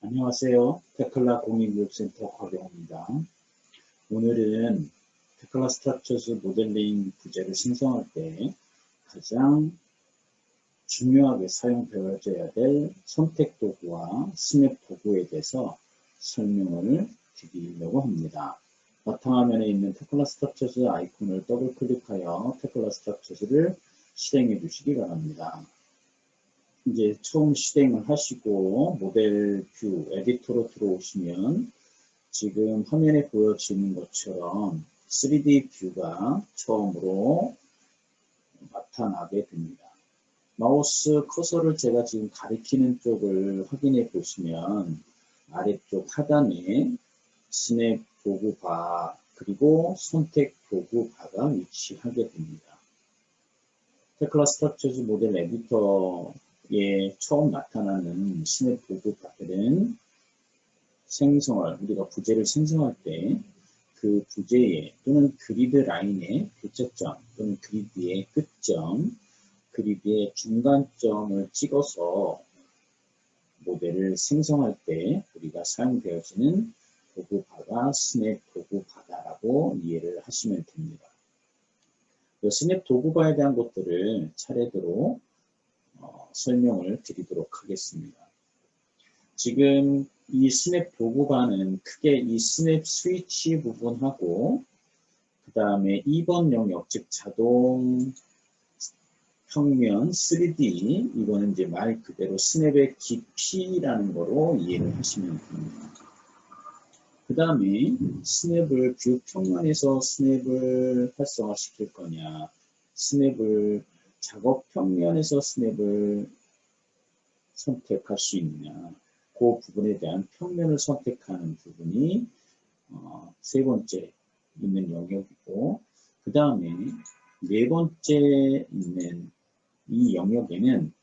안녕하세요. 테클라 공인교육센터 곽영호입니다. 오늘은 테클라 스트럭처즈 모델링 부재를 생성할 때 가장 중요하게 사용되어야 될 선택 도구와 스냅 도구에 대해서 설명을 드리려고 합니다. 바탕화면에 있는 테클라 스트럭처즈 아이콘을 더블 클릭하여 테클라 스트럭처즈를 실행해 주시기 바랍니다. 이제 처음 실행을 하시고 모델 뷰 에디터로 들어오시면 지금 화면에 보여지는 것처럼 3D 뷰가 처음으로 나타나게 됩니다. 마우스 커서를 제가 지금 가리키는 쪽을 확인해 보시면 아래쪽 하단에 스냅 도구 바 그리고 선택 도구 바가 위치하게 됩니다. 테클라 스트럭처즈 모델 에디터에 처음 나타나는 스냅 도구 바들은 우리가 부재를 생성할 때 그 부재에 또는 그리드 라인의 교차점 또는 그리드의 끝점, 그리드의 중간점을 찍어서 모델을 생성할 때 우리가 사용되어지는 도구바가 스냅 도구바다라고 이해를 하시면 됩니다. 스냅 도구바에 대한 것들을 차례대로 설명을 드리도록 하겠습니다. 지금 이 스냅 도구바는 크게 이 스냅 스위치 부분하고 그 다음에 2번 영역, 즉 자동 평면 3D, 이거는 이제 말 그대로 스냅의 깊이라는 거로 이해를 하시면 됩니다. 그 다음에 스냅을 뷰 평면에서 스냅을 활성화시킬 거냐, 스냅을 작업 평면에서 스냅을 선택할 수 있느냐, 그 부분에 대한 평면을 선택하는 부분이 세 번째 있는 영역이고, 그 다음에 네 번째 있는 이 영역에는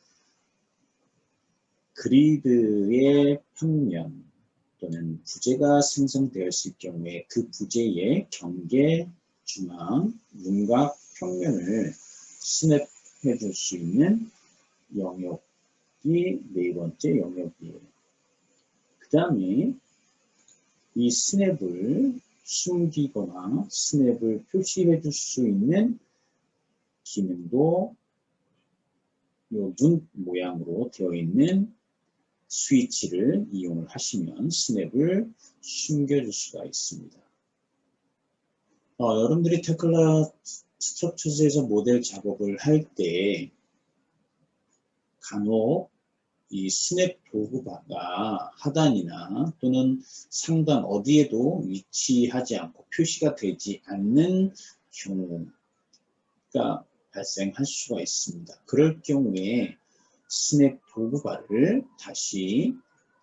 그리드의 평면 또는 부재가 생성되었을 경우에 그 부재의 경계, 중앙, 윤곽, 평면을 스냅해 줄 수 있는 영역이 네 번째 영역이에요. 그 다음에 이 스냅을 숨기거나 스냅을 표시해 줄 수 있는 기능도 이 눈 모양으로 되어 있는 스위치를 이용을 하시면 스냅을 숨겨줄 수가 있습니다. 여러분들이 테클라 스트럭처즈에서 모델 작업을 할 때 간혹 이 스냅 도구바가 하단이나 또는 상단 어디에도 위치하지 않고 표시가 되지 않는 경우가 발생할 수가 있습니다. 그럴 경우에 스냅 도구바를 다시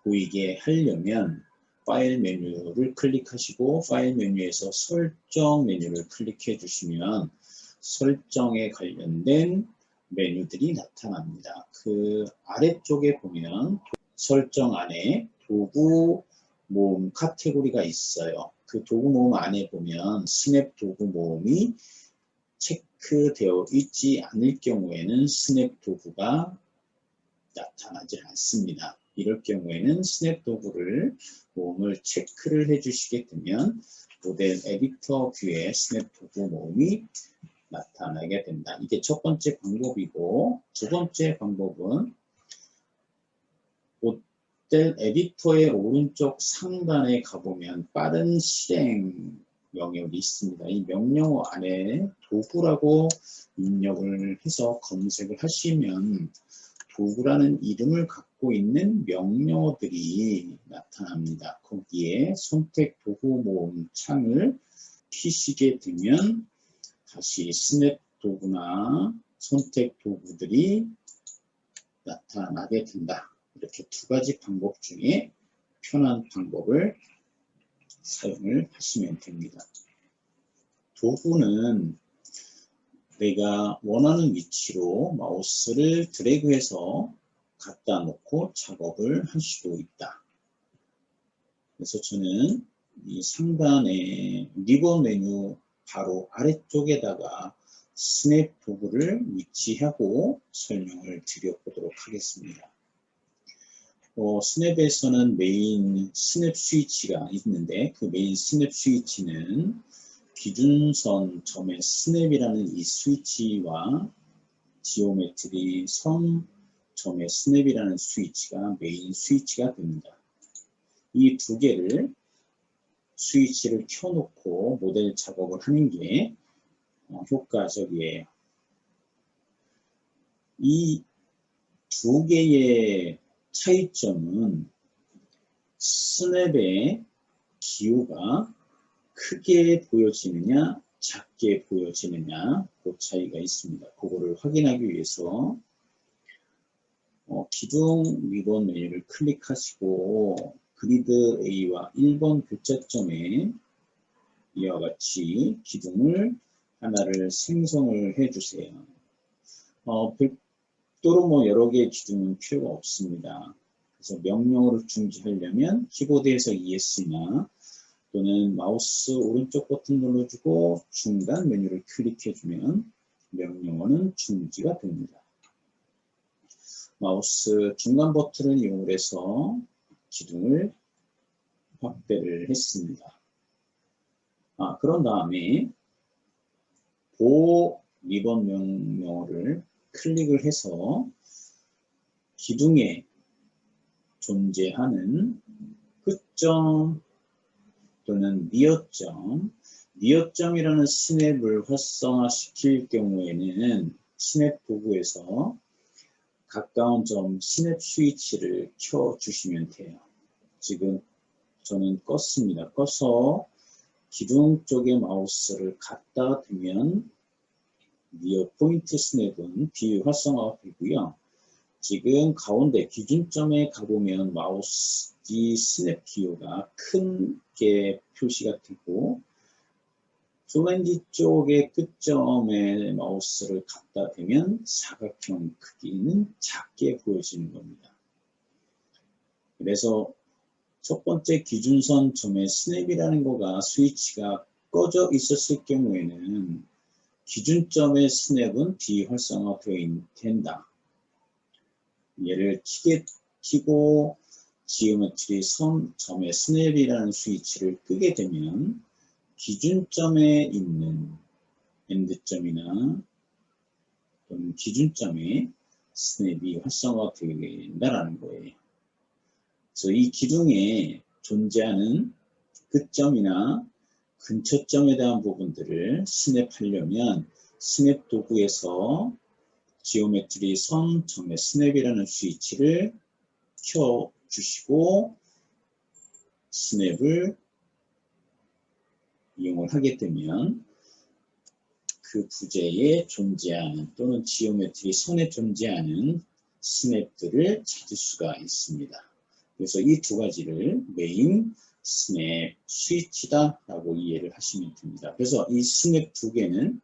보이게 하려면 파일 메뉴를 클릭하시고 파일 메뉴에서 설정 메뉴를 클릭해 주시면 설정에 관련된 메뉴들이 나타납니다. 그 아래쪽에 보면 설정 안에 도구 모음 카테고리가 있어요. 그 도구 모음 안에 보면 스냅 도구 모음이 체크되어 있지 않을 경우에는 스냅 도구가 나타나지 않습니다. 이럴 경우에는 스냅 도구를 모음을 체크를 해주시게 되면 모델 에디터 뷰에 스냅 도구 모음이 나타나게 된다. 이게 첫 번째 방법이고, 두 번째 방법은 모델 에디터의 오른쪽 상단에 가보면 빠른 실행 영역이 있습니다. 이 명령어 안에 도구라고 입력을 해서 검색을 하시면 도구라는 이름을 갖고 있는 명령어들이 나타납니다. 거기에 선택 도구 모음 창을 키시게 되면 다시 스냅 도구나 선택 도구들이 나타나게 된다. 이렇게 두 가지 방법 중에 편한 방법을 사용을 하시면 됩니다. 도구는 내가 원하는 위치로 마우스를 드래그해서 갖다 놓고 작업을 할 수도 있다. 그래서 저는 이 상단에 리본 메뉴 바로 아래쪽에다가 스냅 도구를 위치하고 설명을 드려보도록 하겠습니다. 스냅에서는 메인 스냅 스위치가 있는데 그 메인 스냅 스위치는 기준선 점의 스냅이라는 이 스위치와 지오메트리 선 점의 스냅이라는 스위치가 메인 스위치가 됩니다. 이 두 개를 스위치를 켜놓고 모델 작업을 하는 게 효과적이에요. 이 두 개의 차이점은 스냅의 기호가 크게 보여지느냐 작게 보여지느냐 그 차이가 있습니다. 그거를 확인하기 위해서 기둥 위번 메뉴를 클릭하시고 그리드 A와 1번 교차점에 이와 같이 기둥을 하나를 생성을 해주세요. 별도로 여러 개의 기둥은 필요가 없습니다. 그래서 명령어를 중지하려면 키보드에서 ES나 또는 마우스 오른쪽 버튼 눌러주고 중간 메뉴를 클릭해주면 명령어는 중지가 됩니다. 마우스 중간 버튼을 이용해서 기둥을 확대를 했습니다. 그런 다음에 보 리번 명령어를 클릭을 해서 기둥에 존재하는 끝점 또는 니어점이라는 스냅을 활성화시킬 경우에는 스냅 도구에서 가까운 점 스냅 스위치를 켜주시면 돼요. 지금 저는 껐습니다. 꺼서 기둥 쪽에 마우스를 갖다 대면 니어 포인트 스냅은 비활성화가 되고요. 지금 가운데 기준점에 가보면 마우스 이 스냅 기호가 큰 게 표시가 되고 플랜지 쪽의 끝점에 마우스를 갖다 대면 사각형 크기는 작게 보여지는 겁니다. 그래서 첫 번째 기준선 점의 스냅이라는 거가 스위치가 꺼져 있었을 경우에는 기준점의 스냅은 비활성화되어 된다. 얘를 켜고 지오메트리 선 점의 스냅이라는 스위치를 끄게 되면 기준점에 있는 엔드점이나 또는 기준점에 스냅이 활성화된다는 거예요. 그래서 이 기둥에 존재하는 끝점이나 근처점에 대한 부분들을 스냅하려면 스냅 도구에서 지오메트리 선 점의 스냅이라는 스위치를 켜주시고 스냅을 이용을 하게 되면 그 부재에 존재하는 또는 지오메트리 선에 존재하는 스냅들을 찾을 수가 있습니다. 그래서 이 두 가지를 메인 스냅 스위치다 라고 이해를 하시면 됩니다. 그래서 이 스냅 두 개는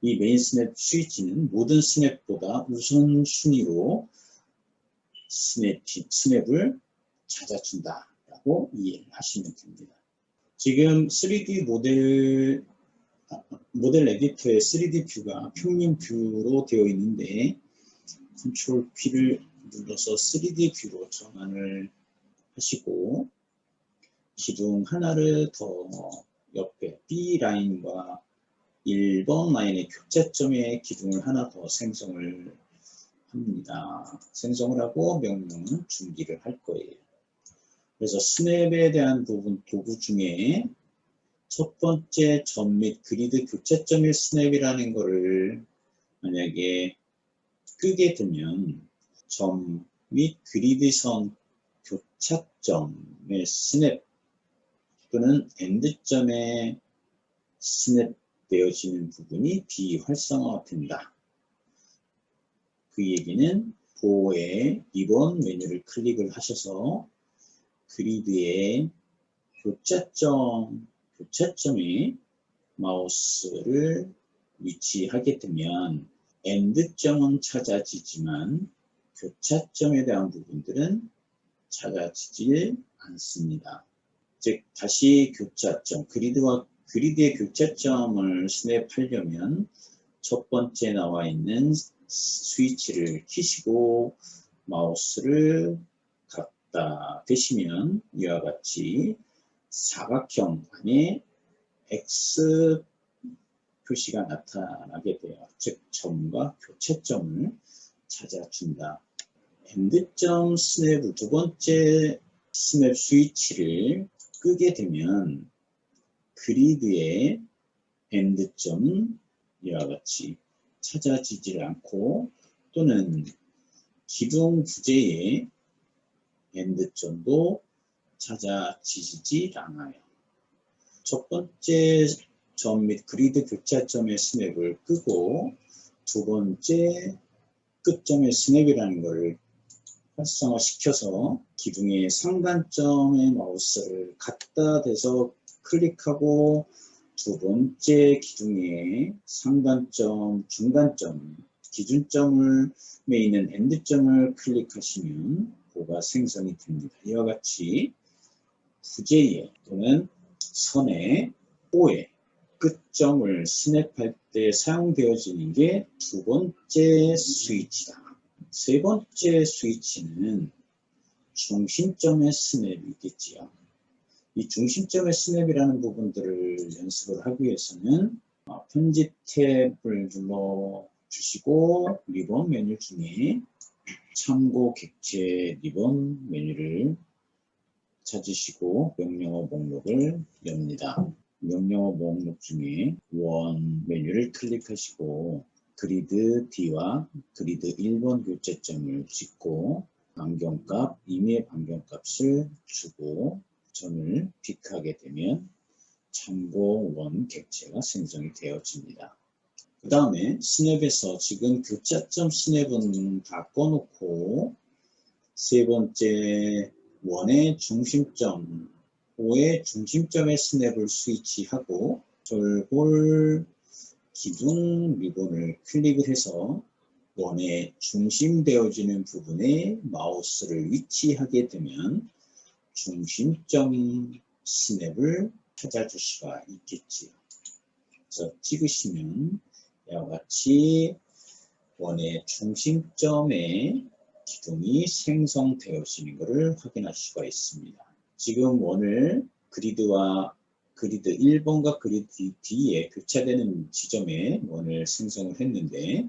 이 메인 스냅 스위치는 모든 스냅보다 우선순위로 스냅을 찾아준다 라고 이해를 하시면 됩니다. 지금 3D 모델 에디터의 3D 뷰가 평면 뷰로 되어 있는데 컨트롤 P를 눌러서 3D 뷰로 전환을 하시고 기둥 하나를 더 옆에 B 라인과 1번 라인의 교차점에 기둥을 하나 더 생성을 합니다. 생성을 하고 명령은 중지를 할 거예요. 그래서 스냅에 대한 부분 도구 중에 첫 번째 점 및 그리드 교차점의 스냅이라는 거를 만약에 끄게 되면 점 및 그리드선 교차점의 스냅 또는 엔드점에 스냅되어지는 부분이 비활성화된다. 그 얘기는 보호의 리본 메뉴를 클릭을 하셔서 그리드의 교차점에 마우스를 위치하게 되면 엔드점은 찾아지지만 교차점에 대한 부분들은 찾아지지 않습니다. 즉 다시 교차점, 그리드의 교차점을 스냅하려면 첫 번째 나와 있는 스위치를 켜시고 마우스를 갖다 대시면 이와 같이 사각형 안에 X 표시가 나타나게 돼요. 즉 점과 교차점을 찾아준다. 엔드점 스냅을 두 번째 스냅 스위치를 끄게 되면 그리드의 엔드점은 이와 같이 찾아지질 않고 또는 기둥 부재의 엔드점도 찾아지질 않아요. 첫 번째 점 및 그리드 교차점의 스냅을 끄고 두 번째 끝점의 스냅이라는 것을 활성화시켜서 기둥의 상단점에 마우스를 갖다 대서 클릭하고 두 번째 기둥의 상단점, 중단점, 기준점을 있는 엔드점을 클릭하시면 호가 생성이 됩니다. 이와 같이 부재의 또는 선의 호의 끝점을 스냅할 때 사용되어지는 게 두 번째 스위치다. 세 번째 스위치는 중심점의 스냅이겠지요. 이 중심점의 스냅이라는 부분들을 연습을 하기 위해서는 편집 탭을 눌러 주시고 리본 메뉴 중에 참고 객체 리본 메뉴를 찾으시고 명령어 목록을 엽니다. 명령어 목록 중에 원 메뉴를 클릭하시고 그리드 D와 그리드 1번 교차점을 찍고 반경값, 임의 반경값을 주고 점을 픽하게 되면 참고 원 객체가 생성이 되어집니다. 그 다음에 스냅에서 지금 교차점 스냅은 다 꺼놓고 세 번째 원의 중심점, 5의 중심점의 스냅을 스위치하고 절골 기둥 리본을 클릭을 해서 원의 중심되어지는 부분에 마우스를 위치하게 되면 중심점 스냅을 찾아줄 수가 있겠지요. 그래서 찍으시면 이와 같이 원의 중심점에 기둥이 생성되어지는 것을 확인할 수가 있습니다. 지금 원을 그리드와 그리드 1번과 그리드 D에 교차되는 지점에 원을 생성을 했는데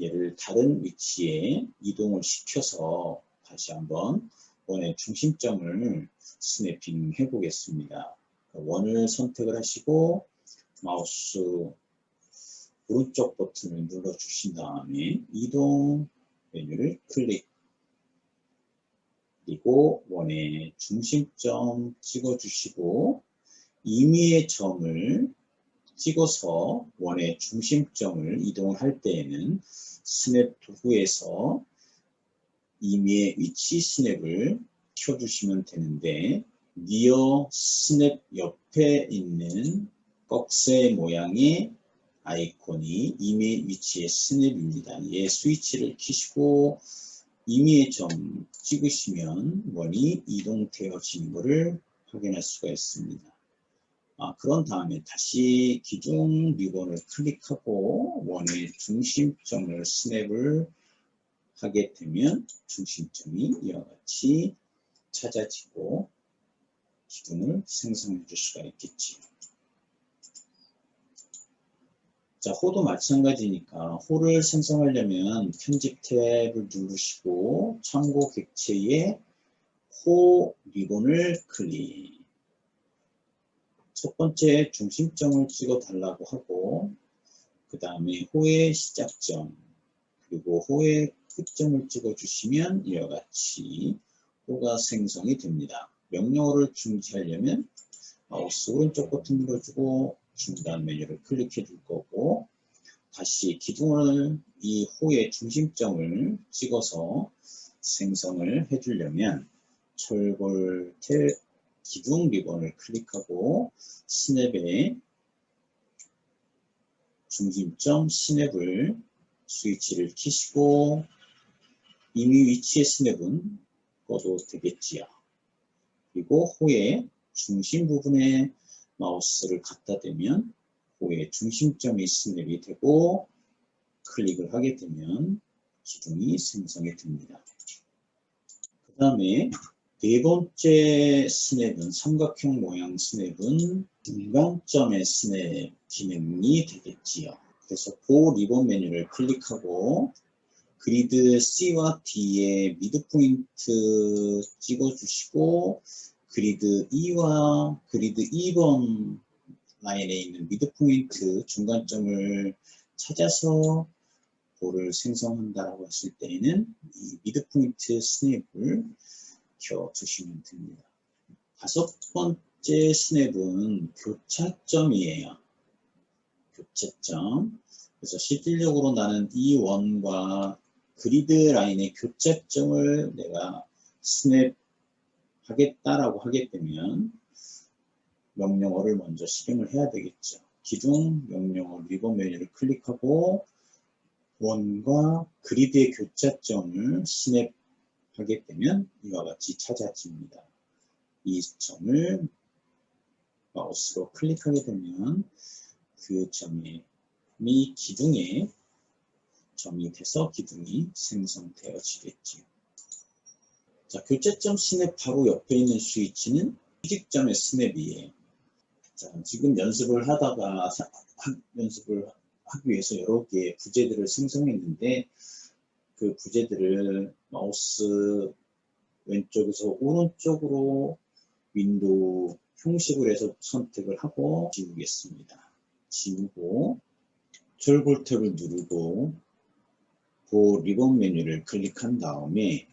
얘를 다른 위치에 이동을 시켜서 다시 한번 원의 중심점을 스냅핑 해 보겠습니다. 원을 선택을 하시고 마우스 오른쪽 버튼을 눌러 주신 다음에 이동 메뉴를 클릭, 그리고 원의 중심점 찍어 주시고 임의의 점을 찍어서 원의 중심점을 이동할 때에는 스냅 도구에서 임의의 위치 스냅을 켜주시면 되는데 니어 스냅 옆에 있는 꺽쇠 모양의 아이콘이 임의 위치의 스냅입니다. 얘 스위치를 켜시고 임의의 점 찍으시면 원이 이동되어지는 것을 확인할 수가 있습니다. 그런 다음에 다시 기둥 리본을 클릭하고 원의 중심점을 스냅을 하게 되면 중심점이 이와 같이 찾아지고 기둥을 생성해 줄 수가 있겠지. 자, 호도 마찬가지니까 호를 생성하려면 편집 탭을 누르시고 참고 객체에 호 리본을 클릭. 첫 번째 중심점을 찍어 달라고 하고 그 다음에 호의 시작점 그리고 호의 끝점을 찍어 주시면 이와 같이 호가 생성이 됩니다. 명령어를 중지하려면 마우스 오른쪽 버튼 눌러주고 중단 메뉴를 클릭해 줄 거고 다시 기둥을 이 호의 중심점을 찍어서 생성을 해 주려면 철골 기둥 리본을 클릭하고 스냅의 중심점 스냅을 스위치를 켜시고 이미 위치의 스냅은 꺼도 되겠지요. 그리고 호의 중심 부분에 마우스를 갖다 대면 호의 중심점이 스냅이 되고 클릭을 하게 되면 기둥이 생성이 됩니다. 그 다음에 네 번째 스냅은 삼각형 모양 스냅은 중간점의 스냅 기능이 되겠지요. 그래서 보 리본 메뉴를 클릭하고 그리드 C와 D에 미드 포인트 찍어주시고 그리드 E와 그리드 2번 라인에 있는 미드 포인트 중간점을 찾아서 볼을 생성한다라고 했을 때에는 이 미드 포인트 스냅을 켜주시면 됩니다. 다섯 번째 스냅은 교차점이에요. 교차점. 그래서 실질적으로 나는 이 원과 그리드 라인의 교차점을 내가 스냅하겠다라고 하게 되면 명령어를 먼저 실행을 해야 되겠죠. 기둥 명령어 리본 메뉴를 클릭하고 원과 그리드의 교차점을 스냅하게 되면 이와 같이 찾아집니다. 이 점을 마우스로 클릭하게 되면 그 점이 기둥에 점이 돼서 기둥이 생성되어지겠지요. 자, 교차점 스냅 바로 옆에 있는 스위치는 수직점의 스냅이에요. 자, 지금 연습을 하다가 연습을 하기 위해서 여러 개의 부재들을 생성했는데 그 부재들을 마우스 왼쪽에서 오른쪽으로 윈도우 형식으로 해서 선택을 하고 지우겠습니다. 지우고 절골 탭을 누르고 그 리본 메뉴를 클릭한 다음에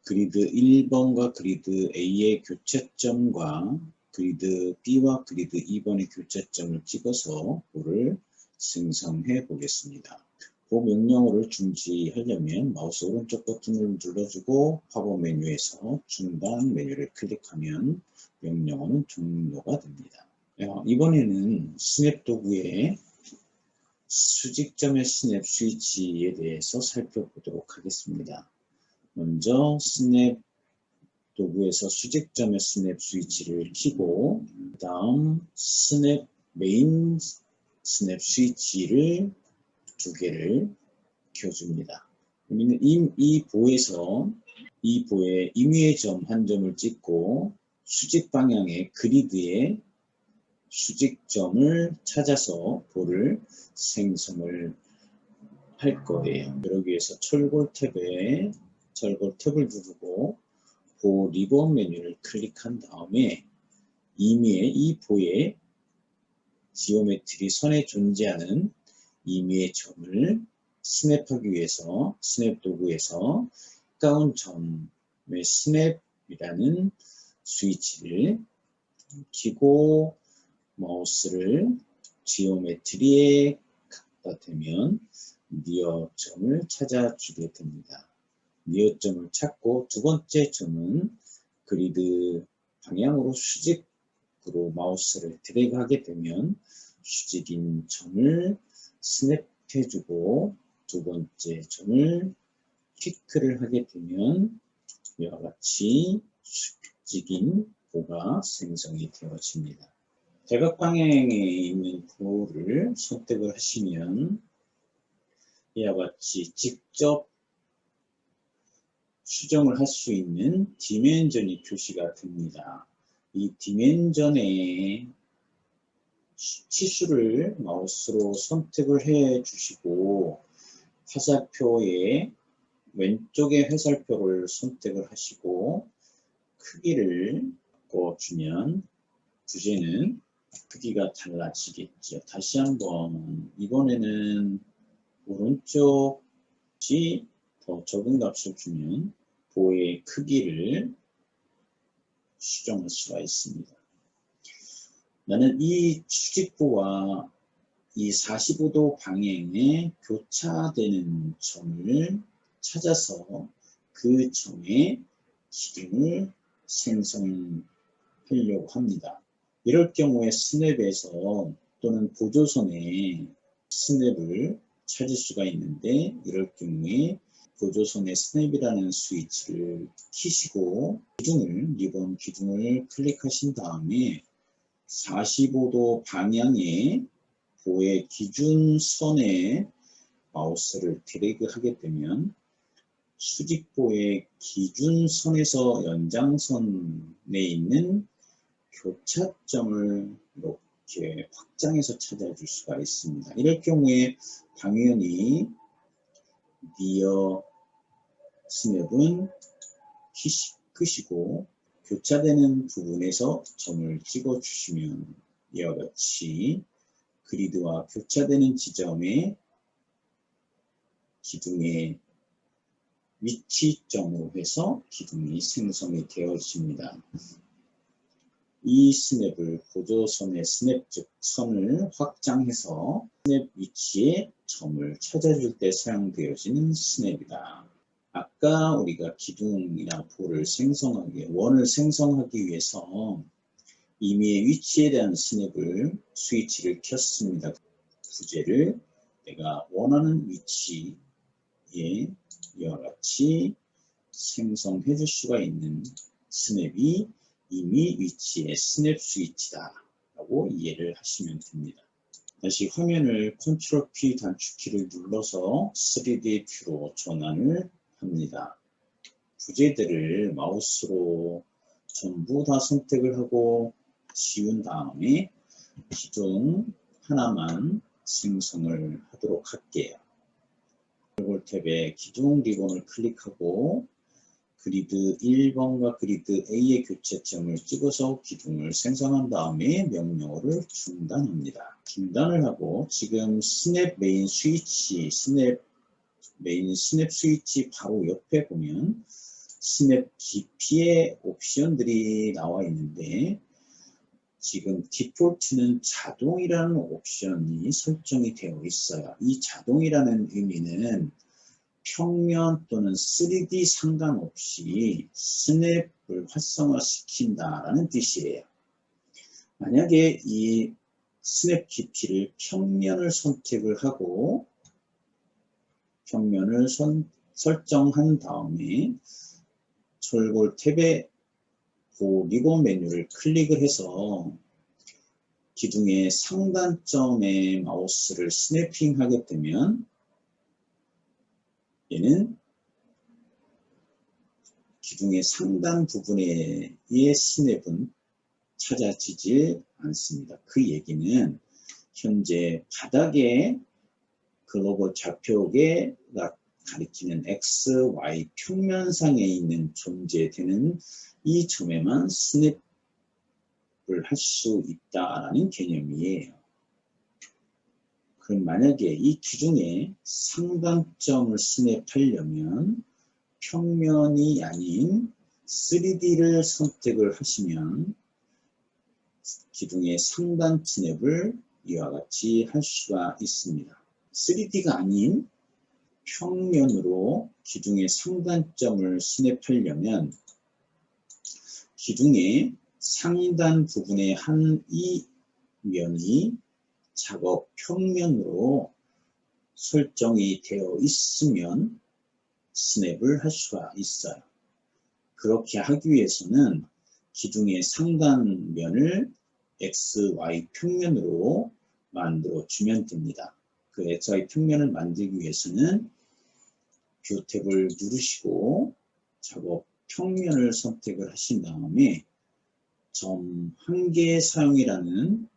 그리드 1번과 그리드 A의 교차점과 그리드 B와 그리드 2번의 교차점을 찍어서 볼을 생성해 보겠습니다. 그 명령어를 중지하려면 마우스 오른쪽 버튼을 눌러주고 파워 메뉴에서 중단 메뉴를 클릭하면 명령어는 종료가 됩니다. 이번에는 스냅 도구의 수직점의 스냅 스위치에 대해서 살펴보도록 하겠습니다. 먼저 스냅 도구에서 수직점의 스냅 스위치를 켜고 그 다음 스냅 메인 스냅 스위치를 두 개를 켜줍니다. 그러면 이 보에서 이 보에 임의의 점 한 점을 찍고 수직 방향의 그리드에 수직점을 찾아서 볼을 생성을 할 거예요. 그러기 위해서 절골 탭을 누르고 보 리본 메뉴를 클릭한 다음에 임의의 이 보에 지오메트리 선에 존재하는 임의의 점을 스냅하기 위해서 스냅 도구에서 가까운 점의 스냅이라는 스위치를 켜고 마우스를 지오메트리에 갖다 대면 니어점을 찾아주게 됩니다. 니어점을 찾고 두 번째 점은 그리드 방향으로 수직으로 마우스를 드래그하게 되면 수직인 점을 스냅해주고 두 번째 점을 키크를 하게 되면 이와 같이 수직인 보가 생성이 되어집니다. 대각 방향에 있는 보를 선택을 하시면 이와 같이 직접 수정을 할 수 있는 디멘전이 표시가 됩니다. 이 디멘전의 치수를 마우스로 선택을 해 주시고 화살표의 왼쪽의 화살표를 선택을 하시고 크기를 바꿔주면 부재는 크기가 달라지겠죠. 다시 한번 이번에는 오른쪽이 더 적은 값을 주면 보의 크기를 수정할 수가 있습니다. 나는 이 수직보와 이 45도 방향에 교차되는 점을 찾아서 그 점에 기둥을 생성하려고 합니다. 이럴 경우에 스냅에서 또는 보조선에 스냅을 찾을 수가 있는데 이럴 경우에 보조선의 스냅이라는 스위치를 켜시고 리본 기둥을 클릭하신 다음에 45도 방향의 보의 기준선에 마우스를 드래그 하게 되면 수직보의 기준선에서 연장선에 있는 교차점을 이렇게 확장해서 찾아줄 수가 있습니다. 이럴 경우에 당연히 니어 스냅은 끄시고 교차되는 부분에서 점을 찍어 주시면 이와 같이 그리드와 교차되는 지점에 기둥의 위치점으로 해서 기둥이 생성이 되어집니다. 이 스냅을 보조선의 스냅 즉 선을 확장해서 스냅 위치에 점을 찾아줄 때 사용되어지는 스냅이다. 아까 우리가 기둥이나 볼을 원을 생성하기 위해서 임의의 위치에 대한 스위치를 켰습니다. 부재를 내가 원하는 위치에 이와 같이 생성해 줄 수가 있는 스냅이 이미 위치의 스냅 스위치다 라고 이해를 하시면 됩니다. 다시 화면을 컨트롤 P 단축키를 눌러서 3D 뷰로 전환을 합니다. 부재들을 마우스로 전부 다 선택을 하고 지운 다음에 기둥 하나만 생성을 하도록 할게요. 롤 탭에 기둥 리본을 클릭하고 그리드 1번과 그리드 A의 교차점을 찍어서 기둥을 생성한 다음에 명령어를 중단합니다. 중단을 하고 지금 스냅 스위치 바로 옆에 보면 스냅 깊이의 옵션들이 나와 있는데 지금 디폴트는 자동이라는 옵션이 설정이 되어 있어요. 이 자동이라는 의미는 평면 또는 3D 상관없이 스냅을 활성화시킨다라는 뜻이에요. 만약에 이 스냅 깊이를 평면을 선택을 하고 평면을 설정한 다음에 절골 탭에 리본 메뉴를 클릭을 해서 기둥의 상단점에 마우스를 스냅핑하게 되면 얘는 기둥의 상단 부분의 스냅은 찾아지질 않습니다. 그 얘기는 현재 바닥에 글로벌 좌표계가 가리키는 X, Y 평면상에 있는 존재되는 이 점에만 스냅을 할 수 있다라는 개념이에요. 그럼 만약에 이 기둥의 상단점을 스냅하려면 평면이 아닌 3D를 선택을 하시면 기둥의 상단 스냅을 이와 같이 할 수가 있습니다. 3D가 아닌 평면으로 기둥의 상단점을 스냅하려면 기둥의 상단 부분의 이 면이 작업 평면으로 설정이 되어 있으면 스냅을 할 수가 있어요. 그렇게 하기 위해서는 기둥의 상단면을 X, Y 평면으로 만들어 주면 됩니다. 그 XY 평면을 만들기 위해서는 뷰 탭을 누르시고 작업 평면을 선택을 하신 다음에 점 한 개 사용이라는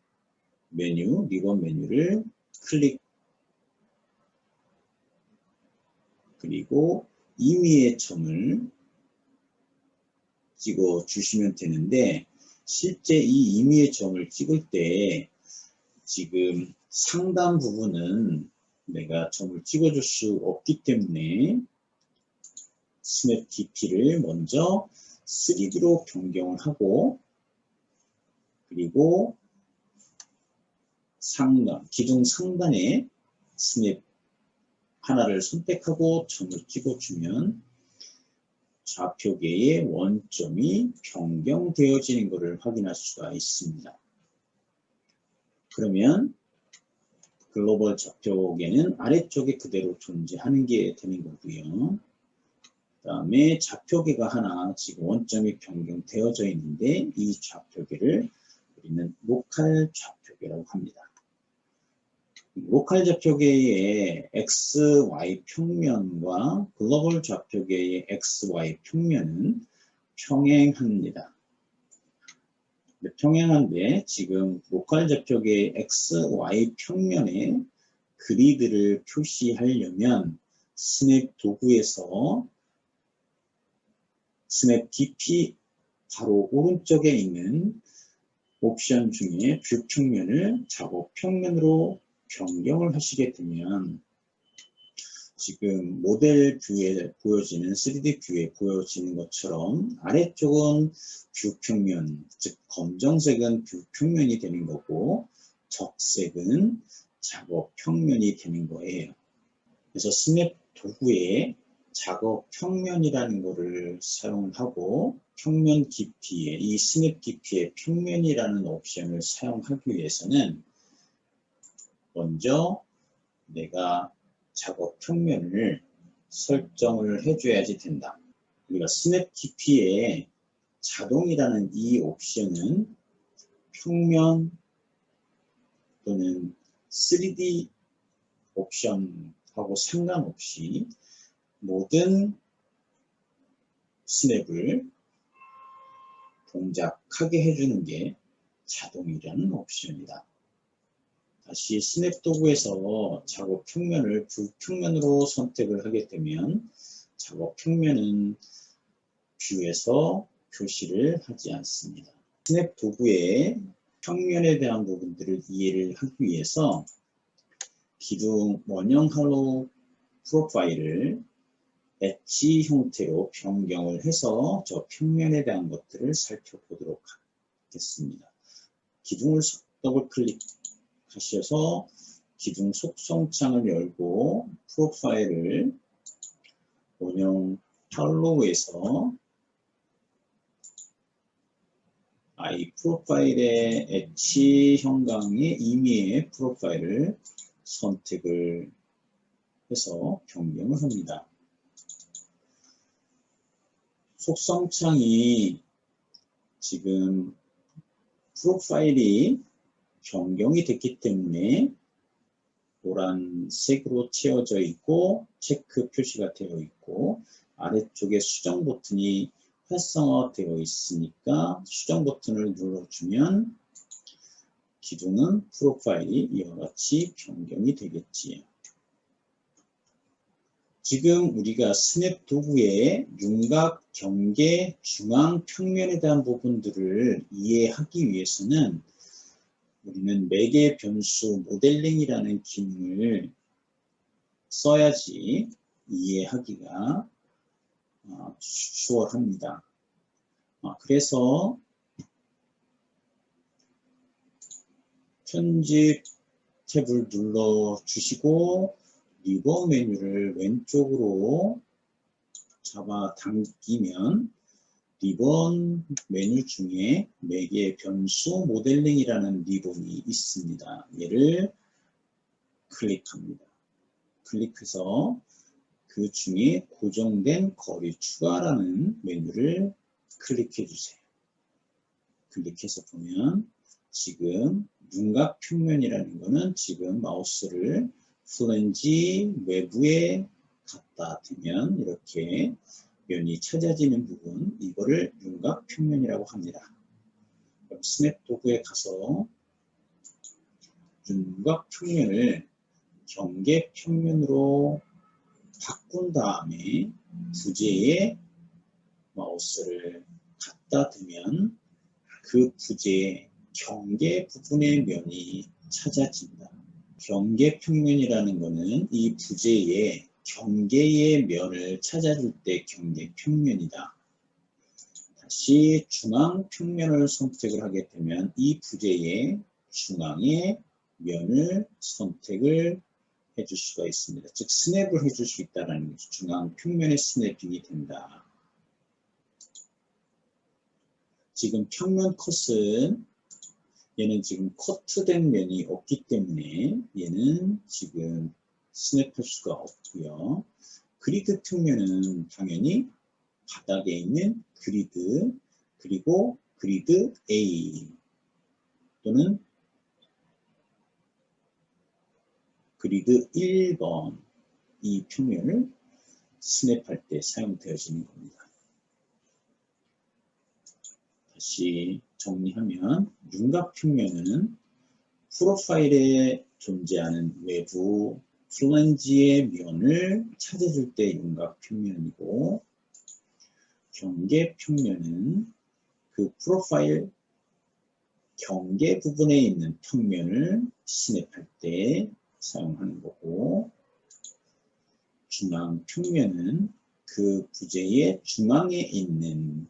메뉴, 리본 메뉴를 클릭 그리고 임의의 점을 찍어 주시면 되는데 실제 이 임의의 점을 찍을 때 지금 상단 부분은 내가 점을 찍어줄 수 없기 때문에 스냅 깊이를 먼저 3D로 변경을 하고 그리고 기둥 상단에 스냅 하나를 선택하고 점을 찍어주면 좌표계의 원점이 변경되어지는 것을 확인할 수가 있습니다. 그러면 글로벌 좌표계는 아래쪽에 그대로 존재하는 게 되는 거고요. 그 다음에 좌표계가 하나 지금 원점이 변경되어져 있는데 이 좌표계를 우리는 로컬 좌표계라고 합니다. 로컬 좌표계의 XY 평면과 글로벌 좌표계의 XY 평면은 평행합니다. 평행한데 지금 로컬 좌표계의 XY 평면에 그리드를 표시하려면 스냅 도구에서 스냅 DP 바로 오른쪽에 있는 옵션 중에 뷰 평면을 작업 평면으로 변경을 하시게 되면 지금 모델 뷰에 보여지는 3D 뷰에 보여지는 것처럼 아래쪽은 뷰 평면, 즉 검정색은 뷰 평면이 되는 거고 적색은 작업 평면이 되는 거예요. 그래서 스냅 도구에 작업 평면이라는 것을 사용하고 평면 깊이에 이 스냅 깊이의 평면이라는 옵션을 사용하기 위해서는 먼저 내가 작업 평면을 설정을 해줘야지 된다. 우리가 스냅 깊이에 자동이라는 이 옵션은 평면 또는 3D 옵션하고 상관없이 모든 스냅을 동작하게 해주는 게 자동이라는 옵션이다. 다시 스냅 도구에서 작업 평면을 뷰평면으로 선택을 하게 되면 작업 평면은 뷰에서 표시를 하지 않습니다. 스냅 도구의 평면에 대한 부분들을 이해를 하기 위해서 기둥 원형 할로우 프로파일을 엣지 형태로 변경을 해서 저 평면에 대한 것들을 살펴보도록 하겠습니다. 기둥을 더블 클릭하셔서 기둥 속성창을 열고 프로파일을 원형 할로우에서 이 프로파일의 엣지 형광의 임의의 프로파일을 선택을 해서 변경을 합니다. 속성창이 지금 프로파일이 변경이 됐기 때문에 노란색으로 채워져 있고 체크 표시가 되어 있고 아래쪽에 수정 버튼이 활성화되어 있으니까 수정 버튼을 눌러주면 기둥은 프로파일이 이와 같이 변경이 되겠지요. 지금 우리가 스냅 도구의 윤곽, 경계, 중앙, 평면에 대한 부분들을 이해하기 위해서는 우리는 매개 변수 모델링이라는 기능을 써야지 이해하기가 수월합니다. 그래서 편집 탭을 눌러주시고 리본 메뉴를 왼쪽으로 잡아당기면 리본 메뉴 중에 매개 변수 모델링이라는 리본이 있습니다. 얘를 클릭합니다. 클릭해서 그 중에 고정된 거리 추가라는 메뉴를 클릭해 주세요. 클릭해서 보면 지금 윤곽 평면이라는 거는 지금 마우스를 플랜지 외부에 갖다 대면 이렇게 면이 찾아지는 부분, 이거를 윤곽 평면이라고 합니다. 그럼 스냅 도구에 가서 윤곽 평면을 경계 평면으로 바꾼 다음에 부재에 마우스를 갖다 대면 그 부재의 경계 부분의 면이 찾아진다. 경계 평면이라는 것은 이 부재의 경계의 면을 찾아줄 때 경계 평면이다. 다시 중앙 평면을 선택을 하게 되면 이 부재의 중앙의 면을 선택을 해줄 수가 있습니다. 즉 스냅을 해줄 수 있다는 것이 중앙 평면의 스냅핑이 된다. 지금 평면 컷은 얘는 지금 커트된 면이 없기 때문에 얘는 지금 스냅할 수가 없고요. 그리드 평면은 당연히 바닥에 있는 그리드 그리고 그리드 A 또는 그리드 1번 이 평면을 스냅할 때 사용되어지는 겁니다. 다시 정리하면 윤곽 평면은 프로파일에 존재하는 외부 플랜지의 면을 찾아줄 때 윤곽 평면이고, 경계 평면은 그 프로파일 경계 부분에 있는 평면을 스냅할 때 사용하는 거고, 중앙 평면은 그 부재의 중앙에 있는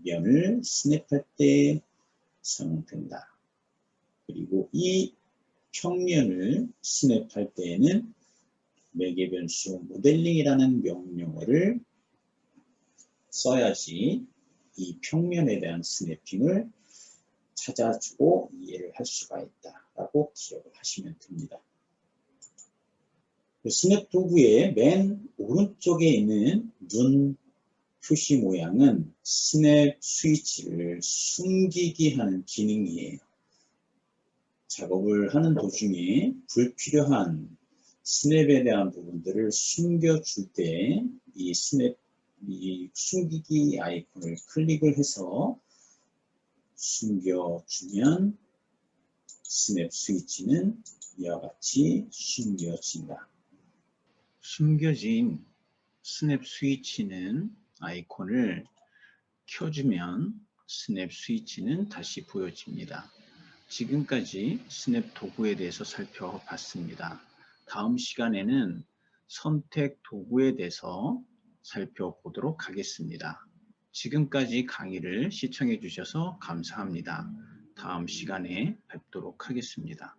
면을 스냅할 때 사용된다. 그리고 이 평면을 스냅할 때에는 매개 변수 모델링이라는 명령어를 써야지 이 평면에 대한 스냅핑을 찾아주고 이해를 할 수가 있다라고 기억을 하시면 됩니다. 스냅 도구의 맨 오른쪽에 있는 눈 표시 모양은 스냅 스위치를 숨기기 하는 기능이에요. 작업을 하는 도중에 불필요한 스냅에 대한 부분들을 숨겨줄 때 이 숨기기 아이콘을 클릭을 해서 숨겨주면 스냅 스위치는 이와 같이 숨겨진다. 숨겨진 스냅 스위치는 아이콘을 켜주면 스냅 스위치는 다시 보여집니다. 지금까지 스냅 도구에 대해서 살펴봤습니다. 다음 시간에는 선택 도구에 대해서 살펴보도록 하겠습니다. 지금까지 강의를 시청해 주셔서 감사합니다. 다음 시간에 뵙도록 하겠습니다.